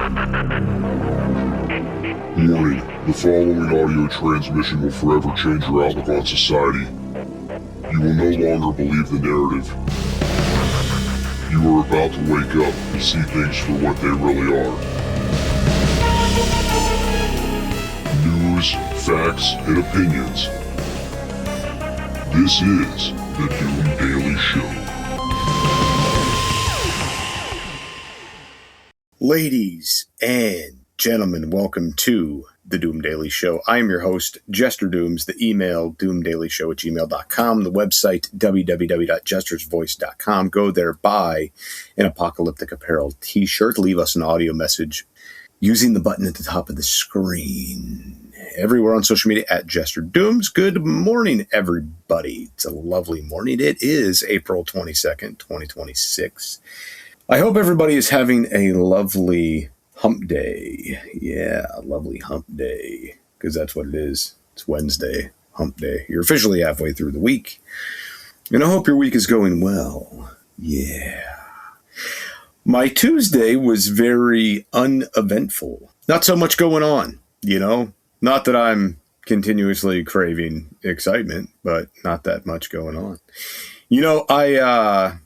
Warning, the following audio transmission will forever change your outlook on society. You will no longer believe the narrative. You are about to wake up and see things for what they really are. News, facts, and opinions. This is the Doom Daily Show. Ladies and gentlemen, welcome to the Doom Daily Show. I am your host, Jester Dooms. The email, doomdailyshow@gmail.com. The website, www.jestersvoice.com. Go there, buy an Apocalyptic Apparel t-shirt. Leave us an audio message using the button at the top of the screen. Everywhere on social media, at Jester Dooms. Good morning, everybody. It's a lovely morning. It is April 22nd, 2026. I hope everybody is having a lovely hump day. Yeah, a lovely hump day, because that's what it is. It's Wednesday, hump day. You're officially halfway through the week, and I hope your week is going well. Yeah. My Tuesday was very uneventful. Not so much going on, you know? Not that I'm continuously craving excitement, but not that much going on. You know, I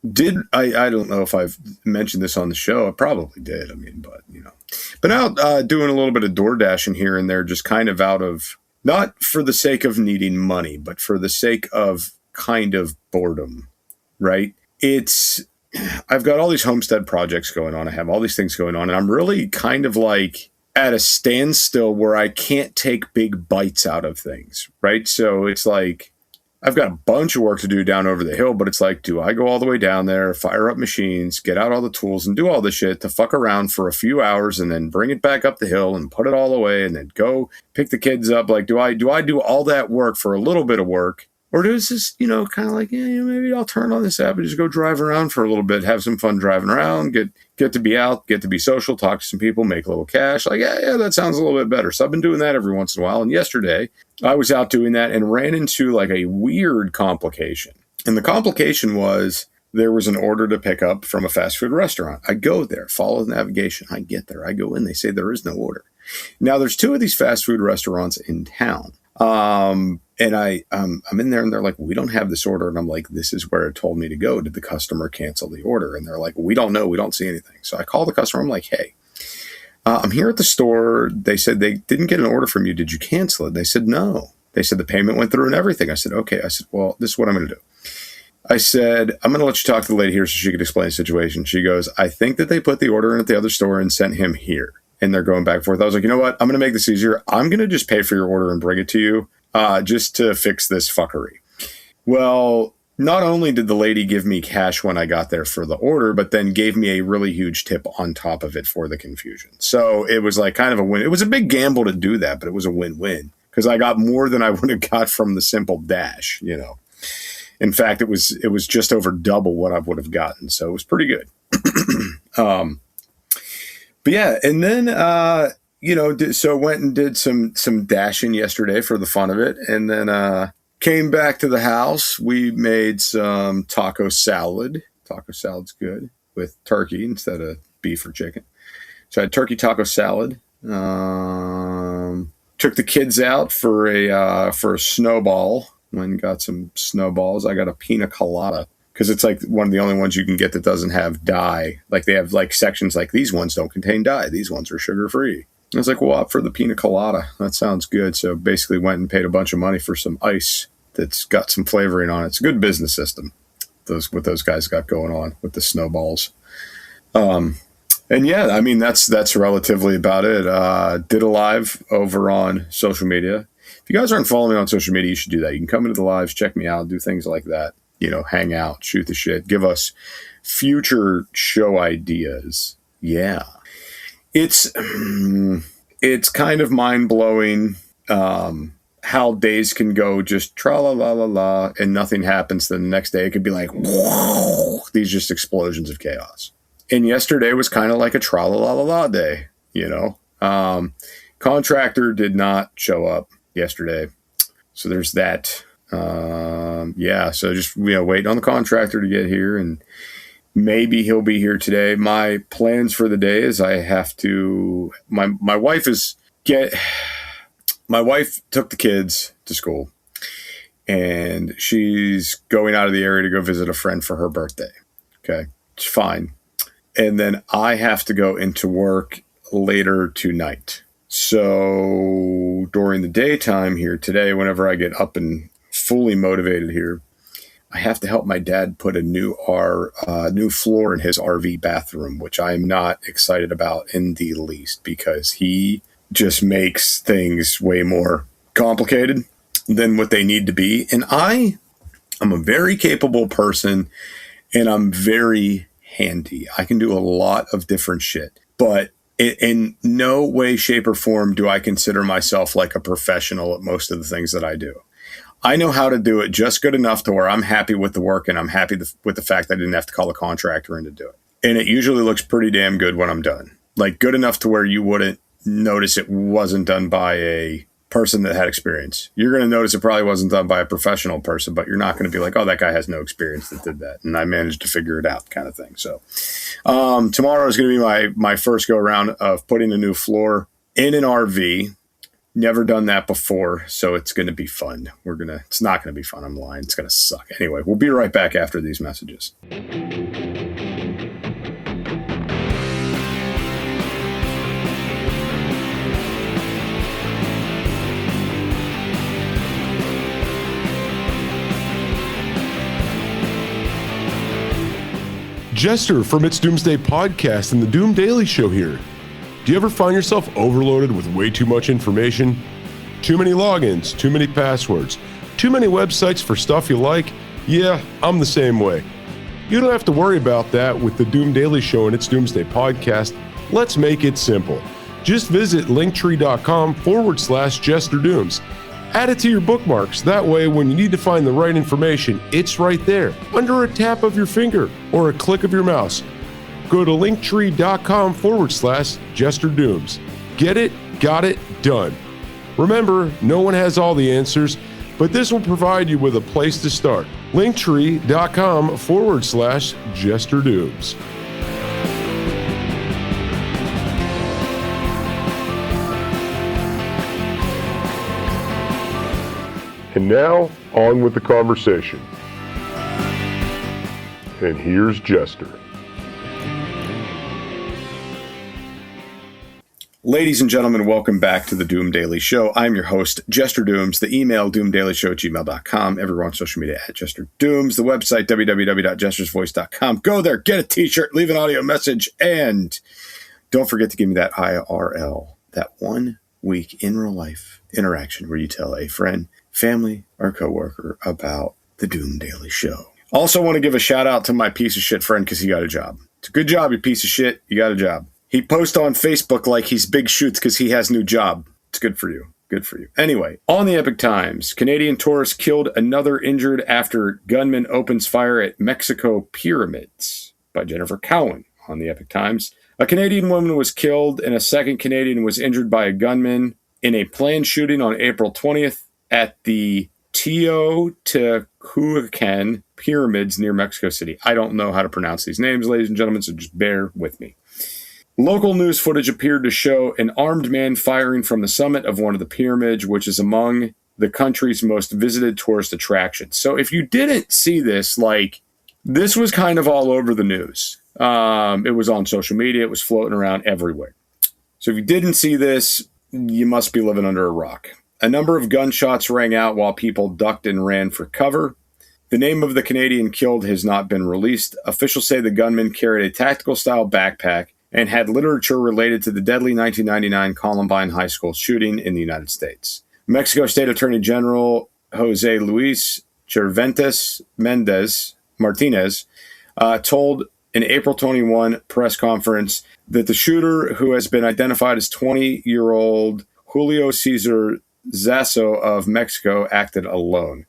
don't know if I've mentioned this on the show. I probably did. Been out doing a little bit of door dashing here and there, just kind of out of, not for the sake of needing money, but for the sake of kind of boredom, right? I've got all these homestead projects going on. I have all these things going on, and I'm really kind of like at a standstill where I can't take big bites out of things, right? So it's like, I've got a bunch of work to do down over the hill, but it's like, do I go all the way down there, fire up machines, get out all the tools, and do all this shit to fuck around for a few hours and then bring it back up the hill and put it all away and then go pick the kids up? Like, do I do all that work for a little bit of work? Or does this, kind of like, maybe I'll turn on this app and just go drive around for a little bit, have some fun driving around, get to be out, get to be social, talk to some people, make a little cash. Like, yeah, that sounds a little bit better. So I've been doing that every once in a while. And yesterday I was out doing that and ran into like a weird complication. And the complication was there was an order to pick up from a fast food restaurant. I go there, follow the navigation. I get there. I go in. They say there is no order. Now, there's two of these fast food restaurants in town. And I'm in there and they're like, we don't have this order. And I'm like, this is where it told me to go. Did the customer cancel the order? And they're like, we don't know. We don't see anything. So I call the customer. I'm like, hey, I'm here at the store. They said they didn't get an order from you. Did you cancel it? They said, no. They said the payment went through and everything. I said, okay. I said, well, this is what I'm going to do. I said, I'm going to let you talk to the lady here so she could explain the situation. She goes, I think that they put the order in at the other store and sent him here. And they're going back and forth. I was like, you know what? I'm going to make this easier. I'm going to just pay for your order and bring it to you just to fix this fuckery. Well, not only did the lady give me cash when I got there for the order, but then gave me a really huge tip on top of it for the confusion. So it was like kind of a win. It was a big gamble to do that, but it was a win-win because I got more than I would have got from the simple dash, In fact, it was just over double what I would have gotten. So it was pretty good. But yeah, and then, so went and did some dashing yesterday for the fun of it. And then came back to the house. We made some taco salad. Taco salad's good with turkey instead of beef or chicken. So I had turkey taco salad. Took the kids out for a snowball. Went and got some snowballs. I got a pina colada. Because it's like one of the only ones you can get that doesn't have dye. Like they have like sections like these ones don't contain dye. These ones are sugar free. I was like, well, up for the pina colada. That sounds good. So basically went and paid a bunch of money for some ice that's got some flavoring on it. It's a good business system. What those guys got going on with the snowballs. And yeah, I mean, that's relatively about it. Did a live over on social media. If you guys aren't following me on social media, you should do that. You can come into the lives, check me out, do things like that. Hang out, shoot the shit, give us future show ideas. Yeah. It's kind of mind-blowing how days can go just tra-la-la-la-la and nothing happens. Then the next day it could be like, whoa, these just explosions of chaos. And yesterday was kind of like a tra-la-la-la-la day, Contractor did not show up yesterday. So there's that. So just, waiting on the contractor to get here and Maybe he'll be here today. My plans for the day is I have to. My wife My wife took the kids to school, and she's going out of the area to go visit a friend for her birthday. Okay, it's fine. And then I have to go into work later tonight. So during the daytime here today, whenever I get up and fully motivated here, I have to help my dad put a new floor in his RV bathroom, which I'm not excited about in the least because he just makes things way more complicated than what they need to be. And I'm a very capable person, and I'm very handy. I can do a lot of different shit, but in no way, shape, or form do I consider myself like a professional at most of the things that I do. I know how to do it just good enough to where I'm happy with the work, and I'm happy with the fact that I didn't have to call a contractor in to do it. And it usually looks pretty damn good when I'm done. Like good enough to where you wouldn't notice it wasn't done by a person that had experience. You're going to notice it probably wasn't done by a professional person, but you're not going to be like, oh, that guy has no experience that did that, and I managed to figure it out kind of thing. So tomorrow is going to be my first go around of putting a new floor in an RV. Never done that before, so it's going to be fun. It's not going to be fun. I'm lying. It's going to suck. Anyway, we'll be right back after these messages. Jester from It's Doomsday Podcast and the Doom Daily Show here. Do you ever find yourself overloaded with way too much information? Too many logins, too many passwords, too many websites for stuff you like? Yeah, I'm the same way. You don't have to worry about that with the Doom Daily Show and It's Doomsday Podcast. Let's make it simple. Just visit linktree.com/JesterDooms. Add it to your bookmarks. That way, when you need to find the right information, it's right there, under a tap of your finger or a click of your mouse. Go to linktree.com/JesterDooms. Get it, got it, done. Remember, no one has all the answers, but this will provide you with a place to start. linktree.com/JesterDooms. And now, on with the conversation. And here's Jester. Ladies and gentlemen, welcome back to the Doom Daily Show. I'm your host, Jester Dooms. The email, doomdailyshow@gmail.com. Everywhere on social media at Jester Dooms. The website, www.jestersvoice.com. Go there, get a t-shirt, leave an audio message, and don't forget to give me that IRL, that 1 week in real life interaction where you tell a friend, family, or coworker about the Doom Daily Show. Also want to give a shout out to my piece of shit friend because he got a job. It's a good job, you piece of shit. You got a job. He posts on Facebook like he's big shoots because he has new job. It's good for you. Good for you. Anyway, on the Epic Times, Canadian tourist killed, another injured after gunman opens fire at Mexico pyramids, by Jennifer Cowan on the Epic Times. A Canadian woman was killed and a second Canadian was injured by a gunman in a planned shooting on April 20th at the Teotihuacan pyramids near Mexico City. I don't know how to pronounce these names, ladies and gentlemen, so just bear with me. Local news footage appeared to show an armed man firing from the summit of one of the pyramids, which is among the country's most visited tourist attractions. So if you didn't see this, this was kind of all over the news. It was on social media. It was floating around everywhere. So if you didn't see this, you must be living under a rock. A number of gunshots rang out while people ducked and ran for cover. The name of the Canadian killed has not been released. Officials say the gunman carried a tactical-style backpack and had literature related to the deadly 1999 Columbine High School shooting in the United States. Mexico State Attorney General Jose Luis Cervantes Martinez told an April 21 press conference that the shooter, who has been identified as 20-year-old Julio Cesar Zasso of Mexico, acted alone.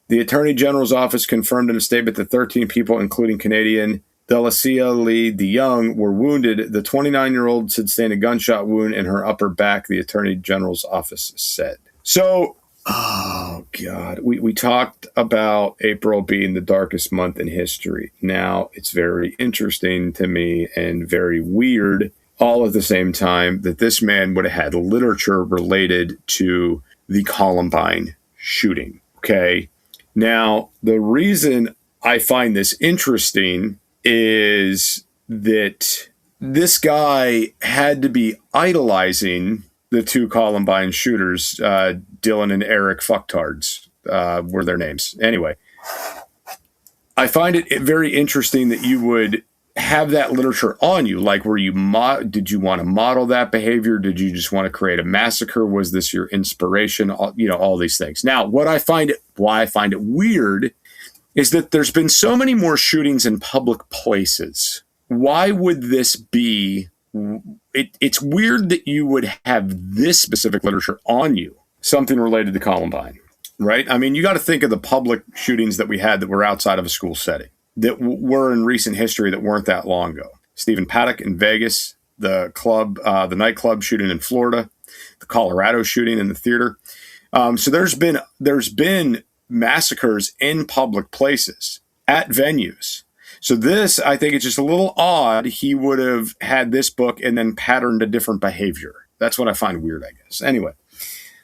The Attorney General's office confirmed in a statement that 13 people, including Canadian Delacia Lee DeYoung, were wounded. The 29-year-old sustained a gunshot wound in her upper back, the Attorney General's office said. So, oh, God. We talked about April being the darkest month in history. Now it's very interesting to me and very weird all at the same time that this man would have had literature related to the Columbine shooting. Okay. Now, the reason I find this interesting is that this guy had to be idolizing the two Columbine shooters, Dylan and Eric Fucktards, were their names. Anyway, I find it very interesting that you would have that literature on you. Like, did you want to model that behavior? Did you just want to create a massacre? Was this your inspiration? All these things. Now, why I find it weird is that there's been so many more shootings in public places. Why would this be? It's weird that you would have this specific literature on you, something related to Columbine, right? I mean, you got to think of the public shootings that we had that were outside of a school setting, that were in recent history that weren't that long ago. Stephen Paddock in Vegas, the nightclub shooting in Florida, the Colorado shooting in the theater. So there's been massacres in public places at venues. So this, I think it's just a little odd. He would have had this book and then patterned a different behavior. That's what I find weird, I guess. Anyway,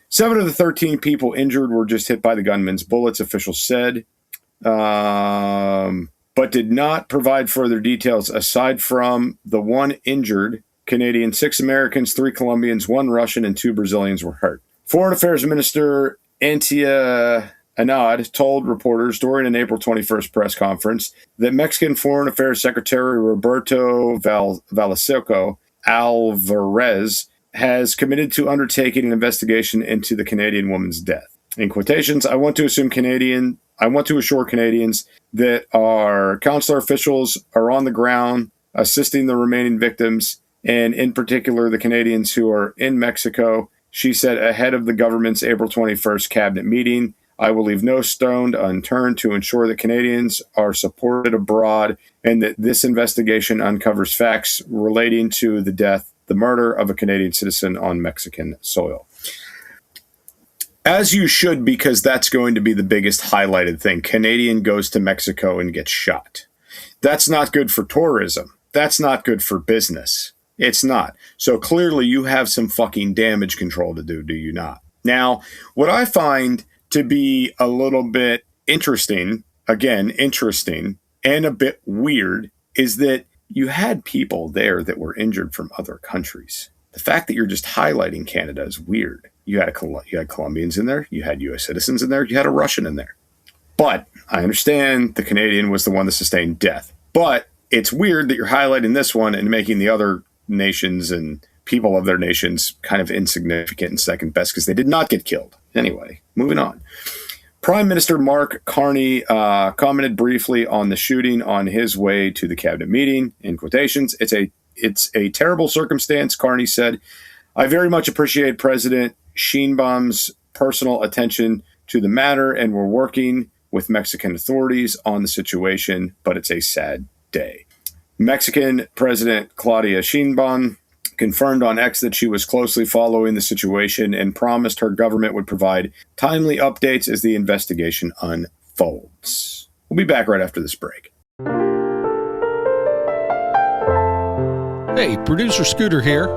7 of the 13 people injured were just hit by the gunman's bullets, officials said, but did not provide further details. Aside from the one injured Canadian, 6 Americans, 3 Colombians, 1 Russian, and 2 Brazilians were hurt. Foreign Affairs Minister Antia Anad told reporters during an April 21st press conference that Mexican Foreign Affairs Secretary Roberto Valaseco Alvarez has committed to undertaking an investigation into the Canadian woman's death. In quotations, I want to assure Canadians that our consular officials are on the ground assisting the remaining victims, and in particular the Canadians who are in Mexico, she said ahead of the government's April 21st cabinet meeting. I will leave no stone unturned to ensure that Canadians are supported abroad and that this investigation uncovers facts relating to the murder of a Canadian citizen on Mexican soil. As you should, because that's going to be the biggest highlighted thing. Canadian goes to Mexico and gets shot. That's not good for tourism. That's not good for business. It's not. So clearly you have some fucking damage control to do you not? Now, what I find to be a little bit interesting and a bit weird is that you had people there that were injured from other countries. The fact that you're just highlighting Canada is weird. You had Colombians in there, you had U.S. citizens in there, you had a Russian in there. But I understand the Canadian was the one that sustained death. But it's weird that you're highlighting this one and making the other nations and people of their nations kind of insignificant and second best because they did not get killed. Anyway, moving on. Prime Minister Mark Carney commented briefly on the shooting on his way to the cabinet meeting. In quotations, it's a terrible circumstance, Carney said. I very much appreciate President Sheinbaum's personal attention to the matter, and we're working with Mexican authorities on the situation, but it's a sad day. Mexican President Claudia Sheinbaum confirmed on X that she was closely following the situation and promised her government would provide timely updates as the investigation unfolds. We'll be back right after this break. Hey, producer Scooter here.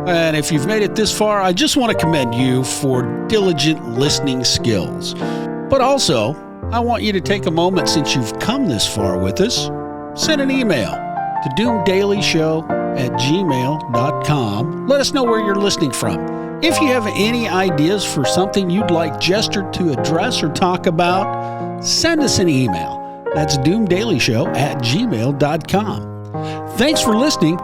And if you've made it this far, I just want to commend you for diligent listening skills. But also, I want you to take a moment since you've come this far with us, send an email to doomdailyshow@gmail.com. Let us know where you're listening from. If you have any ideas for something you'd like Jester to address or talk about, send us an email. That's doomdailyshow@gmail.com. Thanks for listening.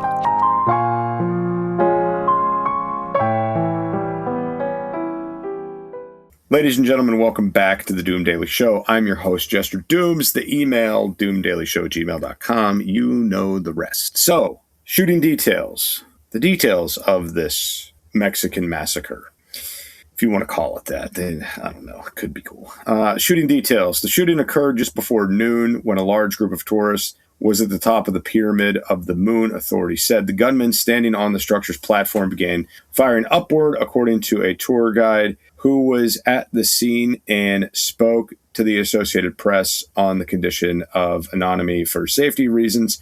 Ladies and gentlemen, welcome back to the Doom Daily Show. I'm your host, Jester Dooms. The email, doomdailyshow@gmail.com. You know the rest. So, shooting details. The details of this Mexican massacre. If you want to call it that, then I don't know. It could be cool. Shooting details. The shooting occurred just before noon when a large group of tourists was at the top of the Pyramid of the Moon, authorities said. The gunman standing on the structure's platform began firing upward, according to a tour guide who was at the scene and spoke to the Associated Press on the condition of anonymity for safety reasons.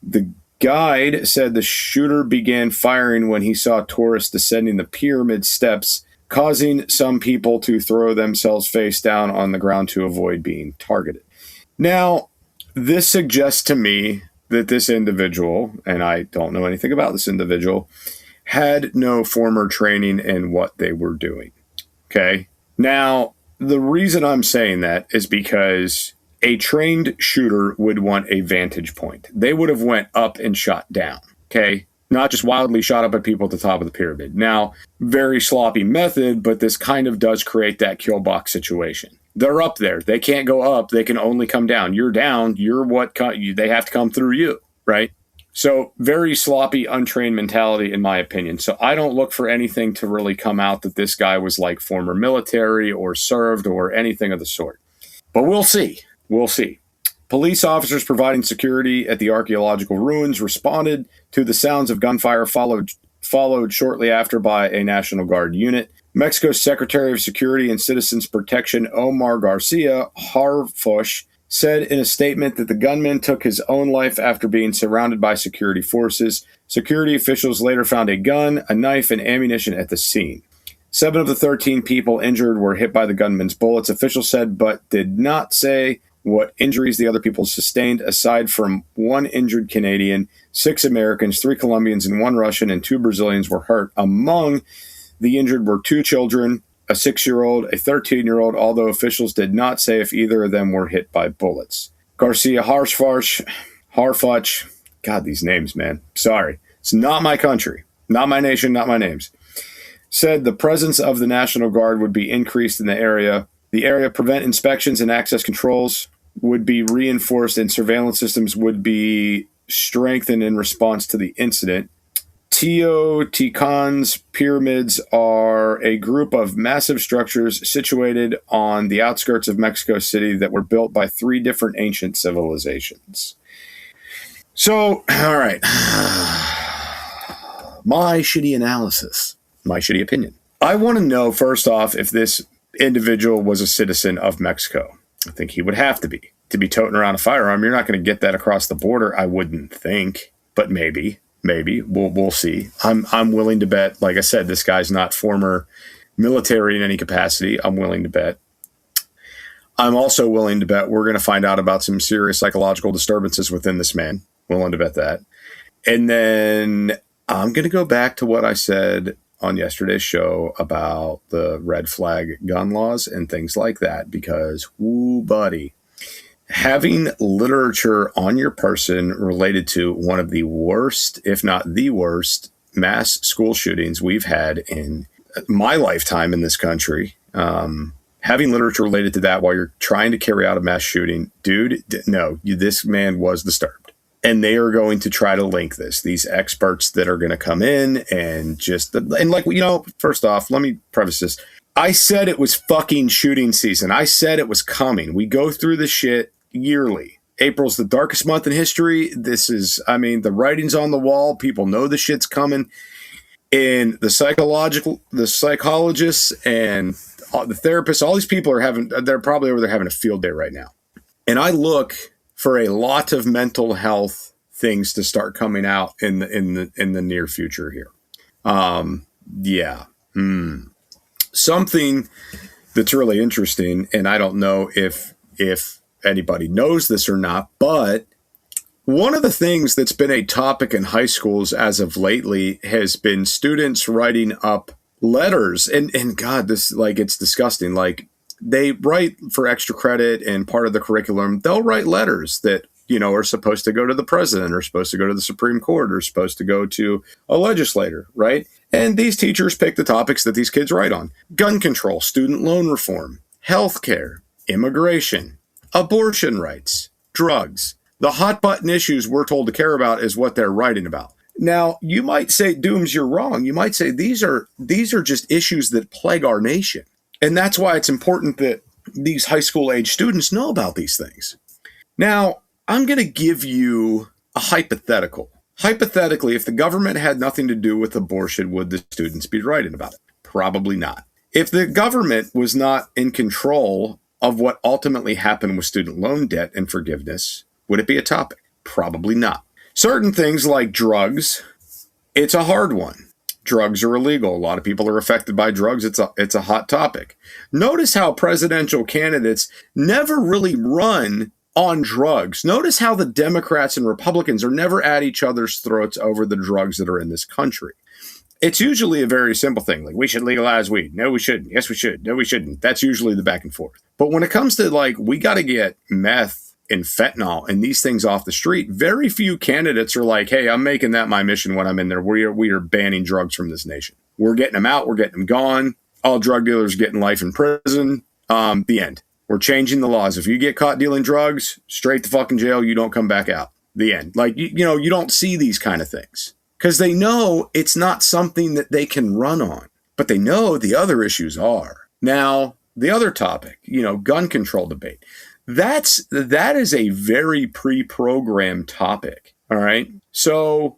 The guide said the shooter began firing when he saw tourists descending the pyramid steps, causing some people to throw themselves face down on the ground to avoid being targeted. Now, this suggests to me that this individual, and I don't know anything about this individual, had no former training in what they were doing. Okay? Now, the reason I'm saying that is because a trained shooter would want a vantage point. They would have went up and shot down. Okay? Not just wildly shot up at people at the top of the pyramid. Now, very sloppy method, but this kind of does create that kill box situation. They're up there. They can't go up. They can only come down. You're down. They have to come through you, right? So very sloppy, untrained mentality, in my opinion. So I don't look for anything to really come out that this guy was like former military or served or anything of the sort. But we'll see. We'll see. Police officers providing security at the archaeological ruins responded to the sounds of gunfire, followed shortly after by a National Guard unit. Mexico's Secretary of Security and Citizens Protection, Omar Garcia Harfuch, said in a statement that the gunman took his own life after being surrounded by security forces. Security officials later found a gun, a knife, and ammunition at the scene. 7 of the 13 people injured were hit by the gunman's bullets, officials said, but did not say what injuries the other people sustained. Aside from 1 injured Canadian, 6 Americans, 3 Colombians, and 1 Russian, and 2 Brazilians were hurt. Among the injured were 2 children, a 6-year-old, a 13-year-old, although officials did not say if either of them were hit by bullets. Garcia Harfuch, God, these names, man. Sorry. It's not my country, not my nation, not my names. Said the presence of the National Guard would be increased in the area. The area prevent inspections and access controls would be reinforced and surveillance systems would be strengthened in response to the incident. Teotihuacan's pyramids are a group of massive structures situated on the outskirts of Mexico City that were built by 3 different ancient civilizations. So, all right. My shitty analysis, my shitty opinion. I want to know, first off, if this individual was a citizen of Mexico. I think he would have to be. To be toting around a firearm, you're not going to get that across the border, I wouldn't think. But maybe. We'll see. I'm willing to bet, like I said, this guy's not former military in any capacity. I'm willing to bet. I'm also willing to bet we're going to find out about some serious psychological disturbances within this man. Willing to bet that. And then I'm going to go back to what I said on yesterday's show about the red flag gun laws and things like that, because, woo, buddy, having literature on your person related to one of the worst, if not the worst, mass school shootings we've had in my lifetime in this country, having literature related to that while you're trying to carry out a mass shooting, dude, no, this man was disturbed. And they are going to try to link this. These experts that are going to come in and first off, let me preface this. I said it was fucking shooting season. I said it was coming. We go through the shit yearly. April's the darkest month in history. The writing's on the wall. People know the shit's coming. And the psychologists and the therapists, all these people they're probably over there having a field day right now. And I look for a lot of mental health things to start coming out in the near future here. Something that's really interesting, and I don't know if anybody knows this or not, but one of the things that's been a topic in high schools as of lately has been students writing up letters, and God, this, like, it's disgusting. Like, they write for extra credit, and part of the curriculum, they'll write letters that, are supposed to go to the president, or supposed to go to the Supreme Court, or supposed to go to a legislator, right? And these teachers pick the topics that these kids write on: gun control, student loan reform, healthcare, immigration, abortion rights, drugs. The hot button issues we're told to care about is what they're writing about. Now, you might say, Dooms, you're wrong. You might say these are just issues that plague our nation. And that's why it's important that these high school age students know about these things. Now, I'm going to give you a hypothetical. Hypothetically, if the government had nothing to do with abortion, would the students be writing about it? Probably not. If the government was not in control of what ultimately happened with student loan debt and forgiveness, would it be a topic? Probably not. Certain things like drugs, it's a hard one. Drugs are illegal. A lot of people are affected by drugs. It's a hot topic. Notice how presidential candidates never really run on drugs. Notice how the Democrats and Republicans are never at each other's throats over the drugs that are in this country. It's usually a very simple thing, like we should legalize weed. No, we shouldn't. Yes, we should. No, we shouldn't. That's usually the back and forth. But when it comes to like, we got to get meth and fentanyl and these things off the street, very few candidates are like, hey, I'm making that my mission when I'm in there. We are banning drugs from this nation. We're getting them out. We're getting them gone. All drug dealers getting life in prison. The end. We're changing the laws. If you get caught dealing drugs, straight to fucking jail. You don't come back out. The end. Like, you don't see these kind of things. Because they know it's not something that they can run on. But they know the other issues are. Now, the other topic, gun control debate. That is a very pre-programmed topic. All right. So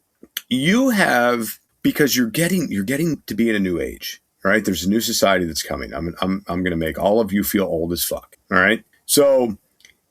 you have, because you're getting to be in a new age. All right. There's a new society that's coming. I'm going to make all of you feel old as fuck. All right. So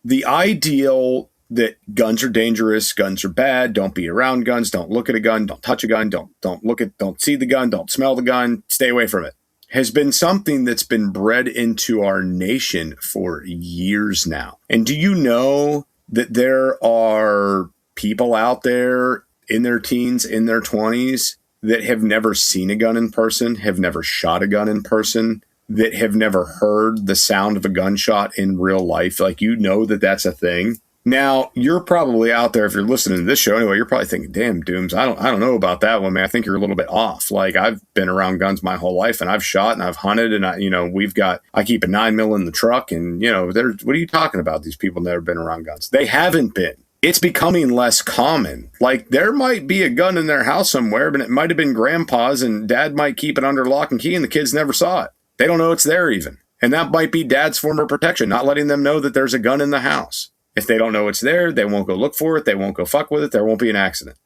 the ideal that guns are dangerous, guns are bad, don't be around guns, don't look at a gun, don't touch a gun, don't see the gun, don't smell the gun, stay away from it, has been something that's been bred into our nation for years now. And do you know that there are people out there in their teens, in their 20s, that have never seen a gun in person, have never shot a gun in person, that have never heard the sound of a gunshot in real life? Like, that that's a thing. Now, you're probably out there, if you're listening to this show anyway, you're probably thinking, damn, Dooms, I don't know about that one, man. I think you're a little bit off. Like, I've been around guns my whole life, and I've shot and I've hunted, and I keep a 9mm in the truck, and, what are you talking about? These people never been around guns. They haven't been. It's becoming less common. Like, there might be a gun in their house somewhere, but it might have been grandpa's, and dad might keep it under lock and key, and the kids never saw it. They don't know it's there even. And that might be dad's form of protection, not letting them know that there's a gun in the house. If they don't know it's there, they won't go look for it. They won't go fuck with it. There won't be an accident.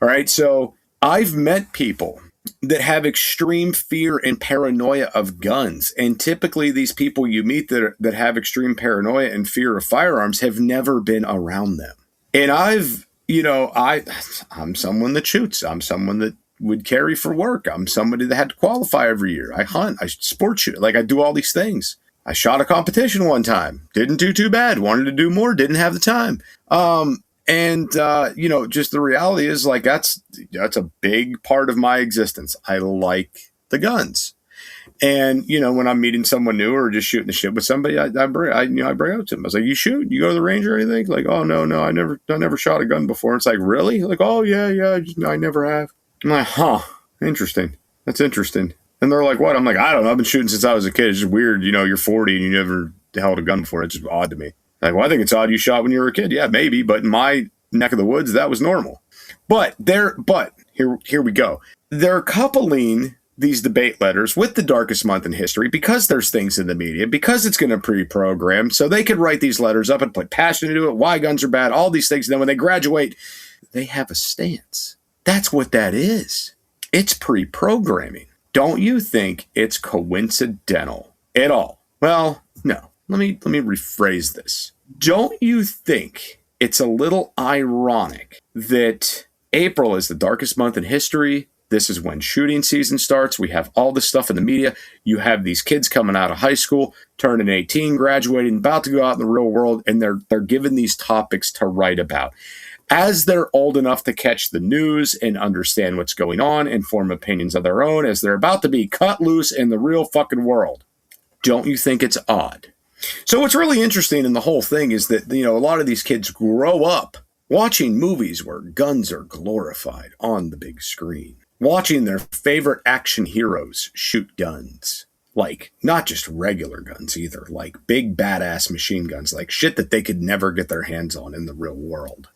All right. So I've met people that have extreme fear and paranoia of guns. And typically these people you meet that have extreme paranoia and fear of firearms have never been around them. And I'm someone that shoots. I'm someone that would carry for work. I'm somebody that had to qualify every year. I hunt. I sport shoot. Like, I do all these things. I shot a competition one time. Didn't do too bad. Wanted to do more. Didn't have the time. Just the reality is, like, that's a big part of my existence. I like the guns. And, when I'm meeting someone new or just shooting the shit with somebody, I bring out to them. I was like, you shoot? You go to the range or anything? Like, oh, no, I never shot a gun before. It's like, really? Like, oh, yeah, I never have. I'm like, huh, interesting. That's interesting. And they're like, what? I'm like, I don't know. I've been shooting since I was a kid. It's just weird. You're 40 and you never held a gun before. It's just odd to me. Like, well, I think it's odd you shot when you were a kid. Yeah, maybe. But in my neck of the woods, that was normal. But here we go. They're coupling these debate letters with the darkest month in history because there's things in the media, because it's going to pre-program. So they could write these letters up and put passion into it, why guns are bad, all these things. And then when they graduate, they have a stance. That's what that is. It's pre-programming. Don't you think it's coincidental at all? Well, no. Let me rephrase this. Don't you think it's a little ironic that April is the darkest month in history? This is when shooting season starts. We have all this stuff in the media. You have these kids coming out of high school, turning 18, graduating, about to go out in the real world, and they're given these topics to write about. As they're old enough to catch the news and understand what's going on and form opinions of their own, as they're about to be cut loose in the real fucking world. Don't you think it's odd? So what's really interesting in the whole thing is that, a lot of these kids grow up watching movies where guns are glorified on the big screen, watching their favorite action heroes shoot guns. Like, not just regular guns either, like big badass machine guns, like shit that they could never get their hands on in the real world.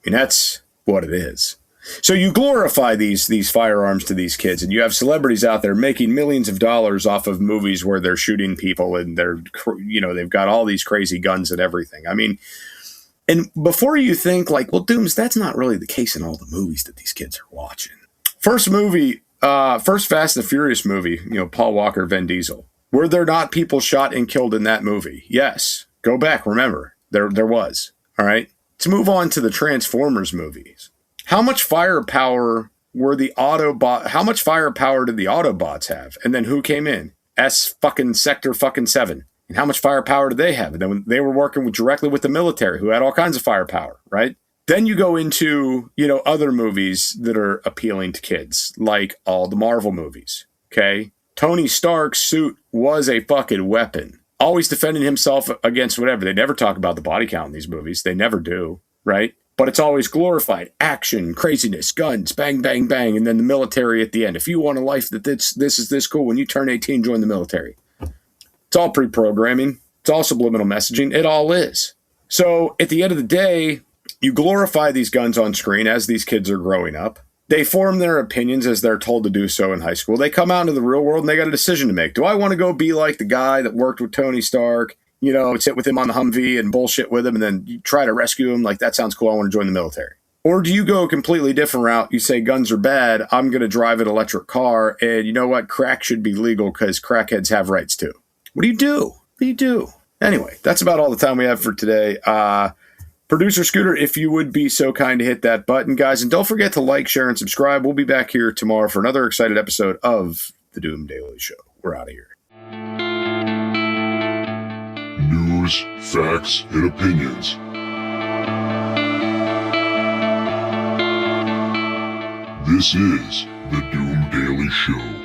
That's what it is. So you glorify these firearms to these kids, and you have celebrities out there making millions of dollars off of movies where they're shooting people and they've got all these crazy guns and everything. I mean, and before you think like, well, Dooms, that's not really the case in all the movies that these kids are watching. First movie First Fast and the Furious movie, Paul Walker, Vin Diesel. Were there not people shot and killed in that movie? Yes. Go back, remember. There was. All right? Let's move on to the Transformers movies. How much firepower were the Autobot? How much firepower did the Autobots have? And then who came in? Sector 7. And how much firepower did they have? And then they were working directly with the military, who had all kinds of firepower, right? Then you go into, other movies that are appealing to kids, like all the Marvel movies, okay? Tony Stark's suit was a fucking weapon. Always defending himself against whatever. They never talk about the body count in these movies. They never do, right? But it's always glorified. Action, craziness, guns, bang, bang, bang, and then the military at the end. If you want a life that this is this cool, when you turn 18, join the military. It's all pre-programming. It's all subliminal messaging. It all is. So at the end of the day, you glorify these guns on screen as these kids are growing up. They form their opinions as they're told to do so in high school. They come out into the real world and they got a decision to make. Do I want to go be like the guy that worked with Tony Stark, sit with him on the Humvee and bullshit with him and then you try to rescue him? Like, that sounds cool. I want to join the military. Or do you go a completely different route? You say guns are bad. I'm going to drive an electric car. And you know what? Crack should be legal because crackheads have rights too. What do you do? What do you do? Anyway, that's about all the time we have for today. Producer Scooter, if you would be so kind to hit that button, guys. And don't forget to like, share, and subscribe. We'll be back here tomorrow for another excited episode of The Doom Daily Show. We're out of here. News, facts, and opinions. This is The Doom Daily Show.